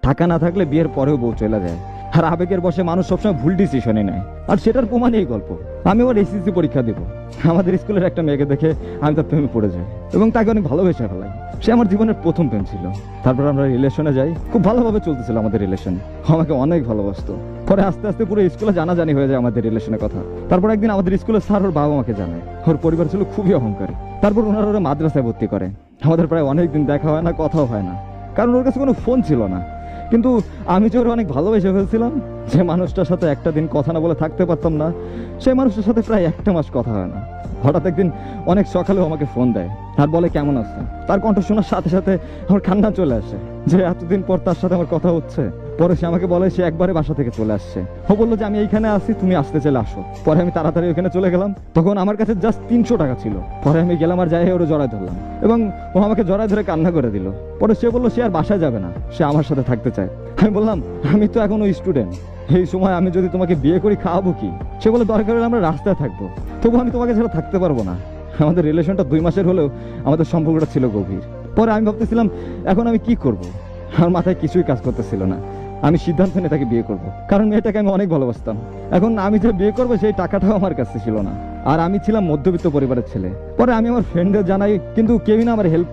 টাকা না থাকলে বিয়ের পরেও বউ চলে যায়, আর আবেগের বসে মানুষ সবসময় ভুল ডিসিশনে নেয়। আর সেটার প্রমাণ এই গল্প। আমি আবার এসএসসি পরীক্ষা দেবো, আমাদের স্কুলের একটা মেয়েকে দেখে আমি তার প্রেমে পড়ে যাই এবং তাকে অনেক ভালোবেসে ফেলাই। সে আমার জীবনের প্রথম প্রেম ছিল। তারপর আমরা রিলেশনে যাই, খুব ভালোভাবে চলতেছিল আমাদের রিলেশন। আমাকে অনেক ভালোবাসতো। পরে আস্তে আস্তে পুরো স্কুলে জানাজানি হয়ে যায় আমাদের রিলেশনের কথা। তারপর একদিন আমাদের স্কুলের স্যার ওর বাবা মাকে জানায়। ওর পরিবার ছিল খুবই অহংকারী। তারপর ওনারা ওরা মাদ্রাসায় ভর্তি করে। আমাদের প্রায় অনেকদিন দেখা হয় না, কথাও হয় না, কারণ ওর কাছে কোনো ফোন ছিল না। কিন্তু আমি যে ওর অনেক ভালোবেসে ফেলছিলাম, যে মানুষটার সাথে একটা দিন কথা না বলে থাকতে পারতাম না, সেই মানুষটার সাথে প্রায় একটা মাস কথা হয় না। হঠাৎ একদিন অনেক সকালেও আমাকে ফোন দেয় আর বলে কেমন আছে। তার কণ্ঠ শোনার সাথে সাথে আমার কান্না চলে আসে যে এতদিন পর তার সাথে আমার কথা হচ্ছে। পরে সে আমাকে বলে সে একবারে বাসা থেকে চলে আসছে। ও বললো যে আমি এইখানে আসি, তুমি আসতে চলে আসো। পরে আমি তাড়াতাড়ি ওখানে চলে গেলাম। তখন আমার কাছে জাস্ট 300 টাকা ছিল। পরে আমি গেলাম আর যাই ওরা জড়াই ধরলাম এবং ও আমাকে জড়াই ধরে কান্না করে দিল। পরে সে বললো সে আর বাসায় যাবে না, সে আমার সাথে থাকতে চায়। আমি বললাম আমি তো এখনো স্টুডেন্ট, এই সময় আমি যদি তোমাকে বিয়ে করি খাওয়াবো কি? সে বলে দরকার হলে আমরা রাস্তায় থাকবো, তবু আমি তোমাকে ছাড়া থাকতে পারবো না। আমাদের রিলেশনটা 2 মাসের হলেও আমাদের সম্পর্কটা ছিল গভীর। পরে আমি ভাবতেছিলাম এখন আমি কি করব। আমার মাথায় কিছুই কাজ করতেছিল না। আমি সিদ্ধান্ত নিয়ে তাকে বিয়ে করব, কারণ মেয়েটাকে আমি অনেক ভালোবাসতাম। এখন আমি যে বিয়ে করবো সেই টাকাটাও আমার কাছে ছিল না, আর আমি ছিলাম মধ্যবিত্ত পরিবারের ছেলে। পরে আমি আমার ফ্রেন্ডদের জানাই, কিন্তু কেউই না আমার হেল্প